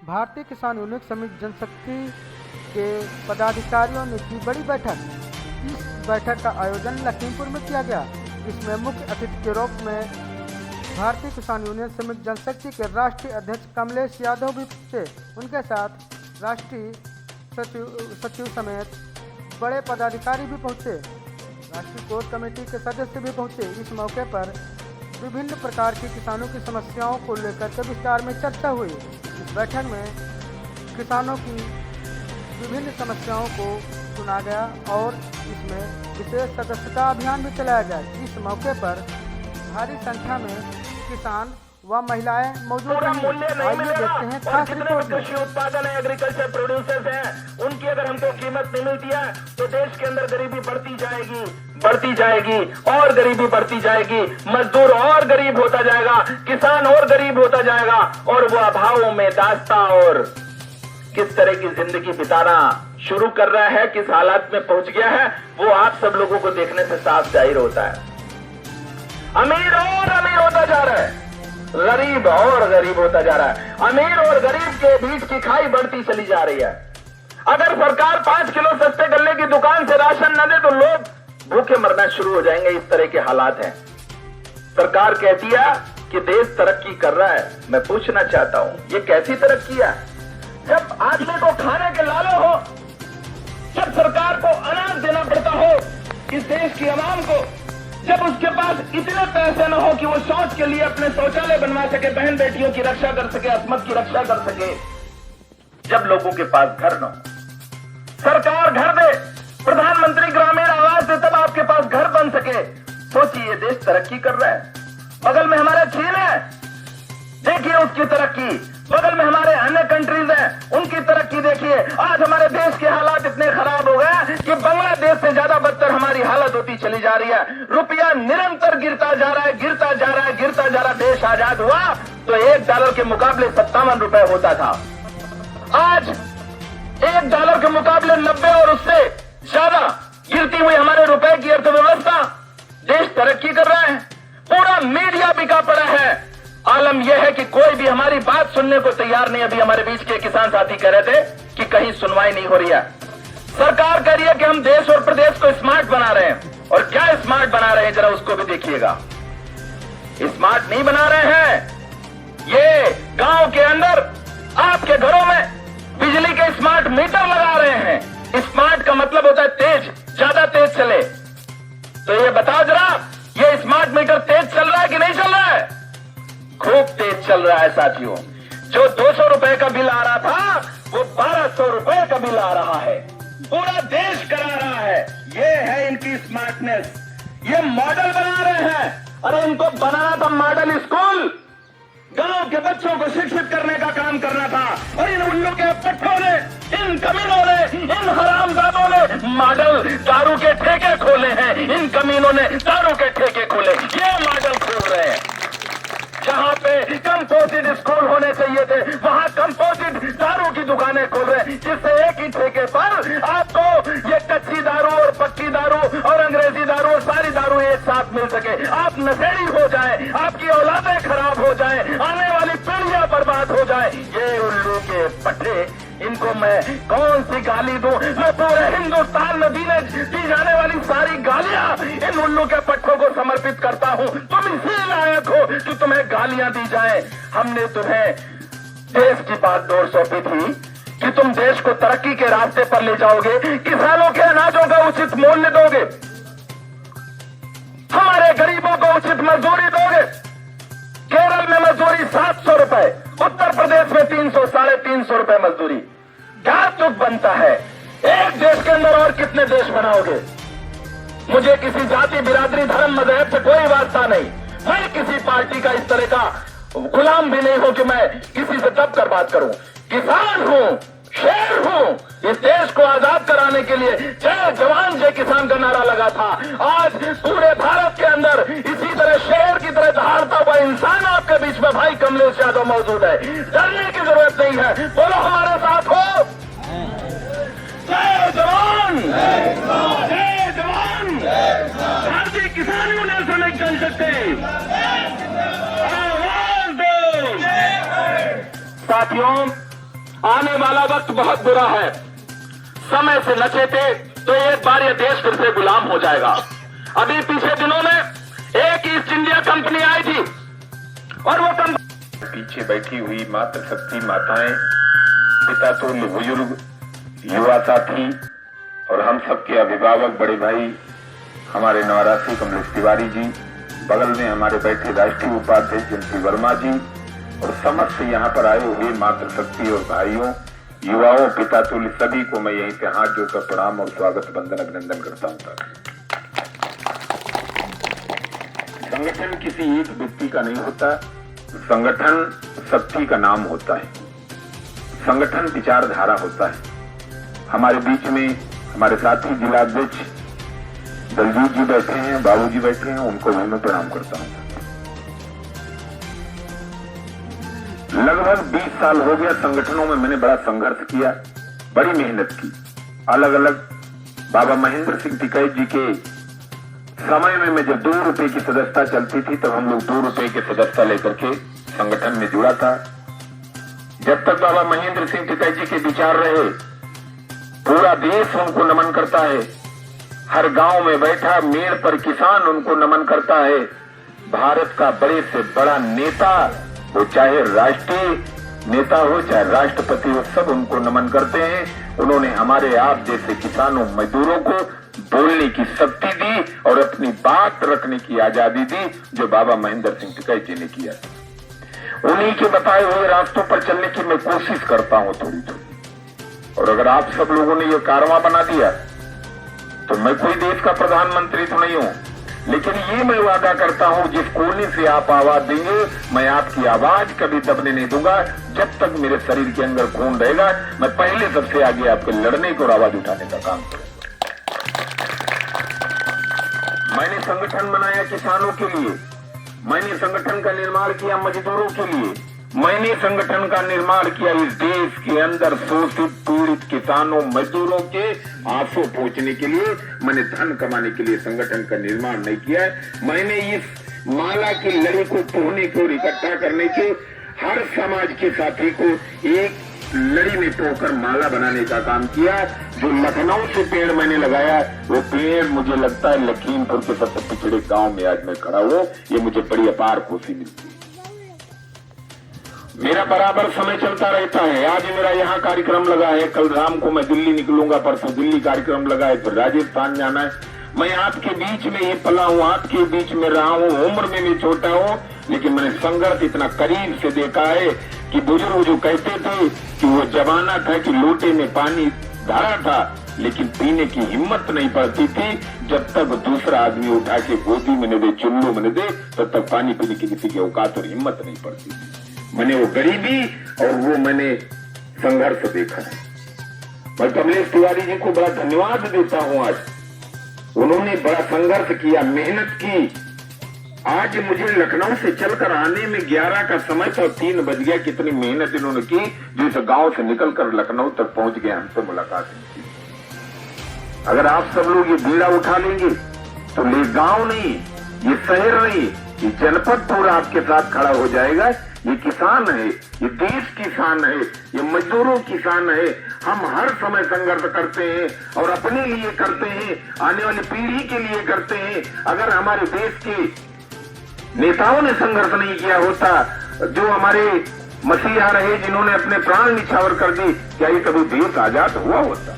भारतीय किसान यूनियन समिति जनशक्ति के पदाधिकारियों ने की बड़ी बैठक। इस बैठक का आयोजन लखीमपुर में किया गया। इसमें मुख्य अतिथि के रूप में भारतीय किसान यूनियन समिति जनशक्ति के राष्ट्रीय अध्यक्ष कमलेश यादव भी पहुंचे। उनके साथ राष्ट्रीय सचिव समेत बड़े पदाधिकारी भी पहुंचे। राष्ट्रीय कोर कमेटी के सदस्य भी पहुंचे। इस मौके पर विभिन्न प्रकार की किसानों की समस्याओं को लेकर के विस्तार में चर्चा हुई। इस बैठक में किसानों की विभिन्न समस्याओं को सुना गया और इसमें विशेष सदस्यता अभियान भी चलाया गया। इस मौके पर भारी संख्या में किसान व महिलाएं मौजूद रही। आइए देखते हैं खास रिपोर्ट में। कृषि उत्पादन है, एग्रीकल्चर प्रोड्यूसर्स हैं, उनकी अगर हमको कीमत नहीं मिलती है तो देश के अंदर गरीबी बढ़ती जाएगी और गरीबी बढ़ती जाएगी। मजदूर और गरीब होता जाएगा, किसान और गरीब होता जाएगा और वो अभावों में दास्ता और किस तरह की जिंदगी बिताना शुरू कर रहा है, किस हालात में पहुंच गया है, वो आप सब लोगों को देखने से साफ जाहिर होता है। अमीर और अमीर होता जा रहा है, गरीब और गरीब होता जा रहा है। अमीर और गरीब के बीच की खाई बढ़ती चली जा रही है। अगर सरकार 5 किलो सस्ते गल्ले की दुकान से राशन न दे तो लोग भूखे मरना शुरू हो जाएंगे। इस तरह के हालात हैं। सरकार कहती है कि देश तरक्की कर रहा है। मैं पूछना चाहता हूं, ये कैसी तरक्की है? जब आदमी को खाने के लाले हो, जब सरकार को अनाज देना पड़ता हो इस देश की आवाम को, जब उसके पास इतने पैसे न हो कि वो शौच के लिए अपने शौचालय बनवा सके, बहन बेटियों की रक्षा कर सके, अस्मत की रक्षा कर सके, जब लोगों के पास घर न हो, सरकार घर दे, प्रधानमंत्री ग्रामीण आवास दे, तब आपके पास घर बन सके। सोचिए, देश तरक्की कर रहा है। बगल में हमारा चीन है, देखिए उसकी तरक्की। बगल में हमारे अन्य कंट्रीज हैं, उनकी तरक्की देखिए। आज हमारे देश के हालात इतने खराब हो गए कि बांग्लादेश से ज्यादा बदतर हमारी हालत होती चली जा रही है। रुपया निरंतर गिरता जा रहा है। देश आजाद हुआ तो $1 के मुकाबले 57 रुपए होता था। आज $1 के मुकाबले 90 और उससे ज्यादा गिरती हुई हमारे रुपए की अर्थव्यवस्था। देश तरक्की कर रहा है, पूरा मीडिया बिका पड़ा है। आलम यह है कि कोई भी हमारी बात सुनने को तैयार नहीं। अभी हमारे बीच के किसान साथी कह रहे थे कि कहीं सुनवाई नहीं हो रही है। सरकार कह रही है कि हम देश और प्रदेश को स्मार्ट बना रहे हैं, और क्या स्मार्ट बना रहे हैं जरा उसको भी देखिएगा। स्मार्ट नहीं बना रहे हैं, ये गांव के अंदर आपके घरों में बिजली के स्मार्ट मीटर लगा रहे हैं। स्मार्ट का मतलब होता है तेज, ज्यादा तेज चले। तो ये बताओ जरा, ये स्मार्ट मीटर तेज चल रहा है कि नहीं चल रहा है? खूब तेज चल रहा है साथियों। जो 200 रुपए का बिल आ रहा था वो 1200 रुपए का बिल आ रहा है। पूरा देश करा रहा है। ये है इनकी स्मार्टनेस। ये मॉडल बना रहे हैं। अरे इनको बनाना था मॉडल स्कूल, गांव के बच्चों को शिक्षित करने का काम करना था। और इन उल्लू के पट्टों ने, इन कमीनों ने, इन हरामजादों ने मॉडल दारू के ठेके खोले हैं। इन कमीनों ने दारू के ठेके खोले, ये मॉडल खोल रहे हैं। जहां पे कंपोजिट स्कूल होने चाहिए थे वहां कंपोजिट दारू की दुकानें खोल रहे हैं, जिससे एक ही ठेके पर आपको ये कच्ची दारू और पक्की दारू और अंग्रेजी दारू और सारी दारू एक साथ मिल सके। आप नशेड़ी हो जाए, आपकी औलादें खराब हो जाए, आने वाली पीढ़ियां बर्बाद हो जाए। ये उल्लू के पट्टे, इनको मैं कौन सी गाली दूं? मैं पूरे हिंदुस्तान में दी जाने वाली सारी गालियां इन उल्लू के पट्टों को समर्पित करता हूं। तुम इसी लायक हो कि तुम्हें गालियां दी जाए। हमने तुम्हें देश की बागडोर सौंपी थी कि तुम देश को तरक्की के रास्ते पर ले जाओगे, किसानों के अनाजों का उचित मूल्य दोगे, हमारे गरीबों को उचित मजदूरी दोगे। केरल में मजदूरी 700 रुपए, उत्तर प्रदेश में 300, 350 रुपए मजदूरी। क्या तुक बनता है? एक देश के अंदर और कितने देश बनाओगे? मुझे किसी जाति, बिरादरी, धर्म, मजहब से कोई वास्ता नहीं। मैं किसी पार्टी का इस तरह का गुलाम भी नहीं हूं कि मैं किसी से दब कर बात करूं। किसान हूं, शेर हूं। इस देश को आजाद कराने के लिए जय जवान जय किसान का नारा लगा था। आज पूरे भारत के अंदर इसी तरह शेर की तरह दहाड़ता हुआ इंसान आपके बीच में भाई कमलेश यादव मौजूद है। डरने की जरूरत नहीं है। बोलो हमारे साथ हो, जय जवान, जय जवान। भारतीय किसान यूनियन से नहीं चल सकते। आवाज दो साथियों। आने वाला वक्त बहुत बुरा है। समय से न चेते तो एक बार यह देश फिर से गुलाम हो जाएगा। अभी पिछले दिनों में एक ईस्ट इंडिया कंपनी आई थी और वो कंपनी पीछे बैठी हुई मातृशक्ति माताएं, पिता तुल्य बुजुर्ग, युवा साथी और हम सबके अभिभावक बड़े भाई हमारे नवरात्रि कमलेश तिवारी जी, बगल में हमारे बैठे राष्ट्रीय उपाध्यक्ष जयंती वर्मा जी और समस्त यहाँ पर आए हुए मातृशक्ति और भाइयों, युवाओं, पिता तुल्य सभी को मैं यहीं पे हाथ जोड़कर प्रणाम और स्वागत बंदन अभिनंदन करता हूँ। संगठन किसी एक व्यक्ति का नहीं होता, संगठन शक्ति का नाम होता है, संगठन विचारधारा होता है। हमारे बीच में हमारे साथी जिलाध्यक्ष दलजीत जी बैठे हैं, बाबू जी बैठे हैं, उनको भी मैं प्रणाम करता हूं। लगभग 20 साल हो गया संगठनों में मैंने बड़ा संघर्ष किया, बड़ी मेहनत की। अलग अलग बाबा महेंद्र सिंह टिकैत जी के समय में मैं जब 2 रुपए की सदस्यता चलती थी तब हम लोग 2 रुपए की सदस्यता लेकर के संगठन में जुड़ा था। जब तक बाबा महेंद्र सिंह टिकैत जी के विचार रहे, पूरा देश उनको नमन करता है। हर गांव में बैठा मेड़ पर किसान उनको नमन करता है। भारत का बड़े से बड़ा नेता हो, चाहे राष्ट्रीय नेता हो चाहे राष्ट्रपति हो, सब उनको नमन करते हैं। उन्होंने हमारे आप जैसे किसानों मजदूरों को बोलने की शक्ति दी और अपनी बात रखने की आजादी दी, जो बाबा महेंद्र सिंह टिकैत जी ने किया। उन्हीं के बताए हुए रास्तों पर चलने की मैं कोशिश करता हूं थोड़ी थोड़ी। और अगर आप सब लोगों ने ये कारवां बना दिया तो मैं कोई देश का प्रधानमंत्री तो नहीं हूं, लेकिन ये मैं वादा करता हूं जिस कोने से आप आवाज देंगे मैं आपकी आवाज कभी दबने नहीं दूंगा। जब तक मेरे शरीर के अंदर खून रहेगा मैं पहले सबसे आगे आपके लड़ने को और आवाज उठाने का काम करूंगा। मैंने संगठन बनाया किसानों के लिए, मैंने संगठन का निर्माण किया मजदूरों के लिए, मैंने संगठन का निर्माण किया इस देश के अंदर शोषित पीड़ित किसानों मजदूरों के आंसू पोंछने के लिए। मैंने धन कमाने के लिए संगठन का निर्माण नहीं किया है। मैंने इस माला की लड़ी को तोड़ने को, इकट्ठा करने के, हर समाज के साथी को एक लड़ी में तोड़कर माला बनाने का काम किया। जो लखनऊ से पेड़ मैंने लगाया वो पेड़ मुझे लगता है लखीमपुर के सबसे पिछड़े गांव में आज मैं खड़ा हूं। ये मुझे बड़ी अपार खुशी मिलती है। मेरा बराबर समय चलता रहता है। आज मेरा यहाँ कार्यक्रम लगा है, कल शाम को मैं दिल्ली निकलूंगा, परसों दिल्ली कार्यक्रम लगा है, फिर राजस्थान जाना है। मैं आपके बीच में ही पला हूँ, आपके बीच में रहा हूँ। उम्र में भी छोटा हूँ, लेकिन मैंने संघर्ष इतना करीब से देखा है कि बुजुर्ग जो कहते थे कि वो जमाना था कि लोटे में पानी भरा था लेकिन पीने की हिम्मत नहीं पड़ती थी। जब तक दूसरा आदमी उठा के गोदी में न दे, चुल्लू में न दे, तब तक पानी पीने की किसी की औकात और हिम्मत नहीं पड़ती थी। मैंने वो गरीबी और वो मैंने संघर्ष देखा है। मैं कमलेश तिवारी जी को बड़ा धन्यवाद देता हूं। आज उन्होंने बड़ा संघर्ष किया, मेहनत की। आज मुझे लखनऊ से चलकर आने में 11 का समय था, 3 बज गया। कितनी मेहनत इन्होंने की, जिस गांव से निकलकर लखनऊ तक पहुंच गया, हमसे मुलाकात की। अगर आप सब लोग ये बीड़ा उठा लेंगे तो ये गांव नहीं, ये शहर नहीं, ये जनपद पूरा आपके साथ खड़ा हो जाएगा। ये किसान है, ये देश किसान है, ये मजदूरों किसान है। हम हर समय संघर्ष करते हैं और अपने लिए करते हैं, आने वाली पीढ़ी के लिए करते हैं। अगर हमारे देश के नेताओं ने संघर्ष नहीं किया होता, जो हमारे मसीहा रहे जिन्होंने अपने प्राण निछावर कर दी, क्या ये कभी देश आजाद हुआ होता?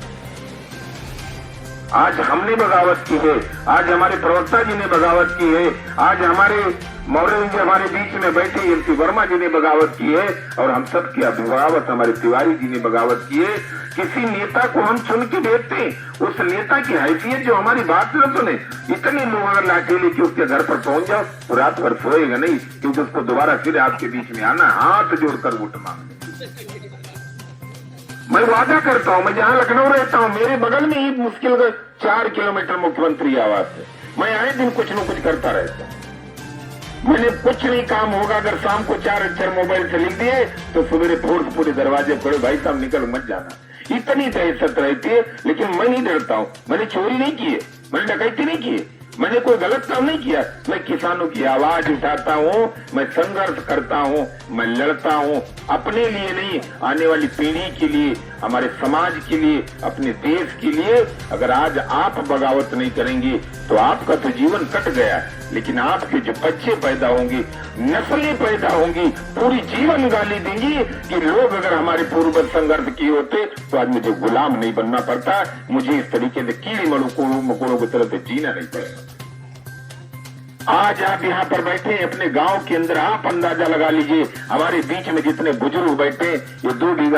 आज हमने बगावत की है, आज हमारे प्रवक्ता जी ने बगावत की है, आज हमारे मौर्य जी हमारे बीच में बैठे जयंती वर्मा जी ने बगावत की है और हम सब की अभिभावक हमारे तिवारी जी ने बगावत की है। किसी नेता को हम चुन के देते हैं, उस नेता की हैसियत जो हमारी बात न सुने। इतने लोग अगर लाठी लेके उसके घर पर पहुंच जाओ तो रात भर सोएगा नहीं, क्योंकि उसको दोबारा फिर आपके बीच में आना, हाथ जोड़कर वोट मांगने। मैं वादा करता हूं, मैं जहां लखनऊ रहता हूं मेरे बगल में ही मुश्किल 4 किलोमीटर मुख्यमंत्री आवास है। मैं आए दिन कुछ न कुछ करता रहता हूं। मैंने कुछ नहीं काम होगा, अगर शाम को 4 अक्षर मोबाइल से लिख दिए तो सवेरे फोर्स पूरे दरवाजे खोले, भाई साहब निकल मत जाना। इतनी दहशत रहती है, लेकिन मैं नहीं डरता हूं। मैंने चोरी नहीं की है, मैंने डकैती नहीं की है, मैंने कोई गलत काम नहीं किया। मैं किसानों की आवाज उठाता हूँ, मैं संघर्ष करता हूँ, मैं लड़ता हूँ, अपने लिए नहीं, आने वाली पीढ़ी के लिए, हमारे समाज के लिए, अपने देश के लिए। अगर आज आप बगावत नहीं करेंगे तो आपका तो जीवन कट गया, लेकिन आपके जो बच्चे पैदा होंगे, नस्लें पैदा होंगी, पूरी जीवन गाली देंगी कि लोग अगर हमारे पूर्वज संघर्ष किए होते तो आज मुझे गुलाम नहीं बनना पड़ता, मुझे इस तरीके से कीड़े मकोड़ों की तरह से जीना नहीं पड़ेगा। आज आप यहाँ पर बैठे हैं अपने गांव के अंदर, आप अंदाजा लगा लीजिए हमारे बीच में जितने बुजुर्ग बैठे, ये 2 बीघा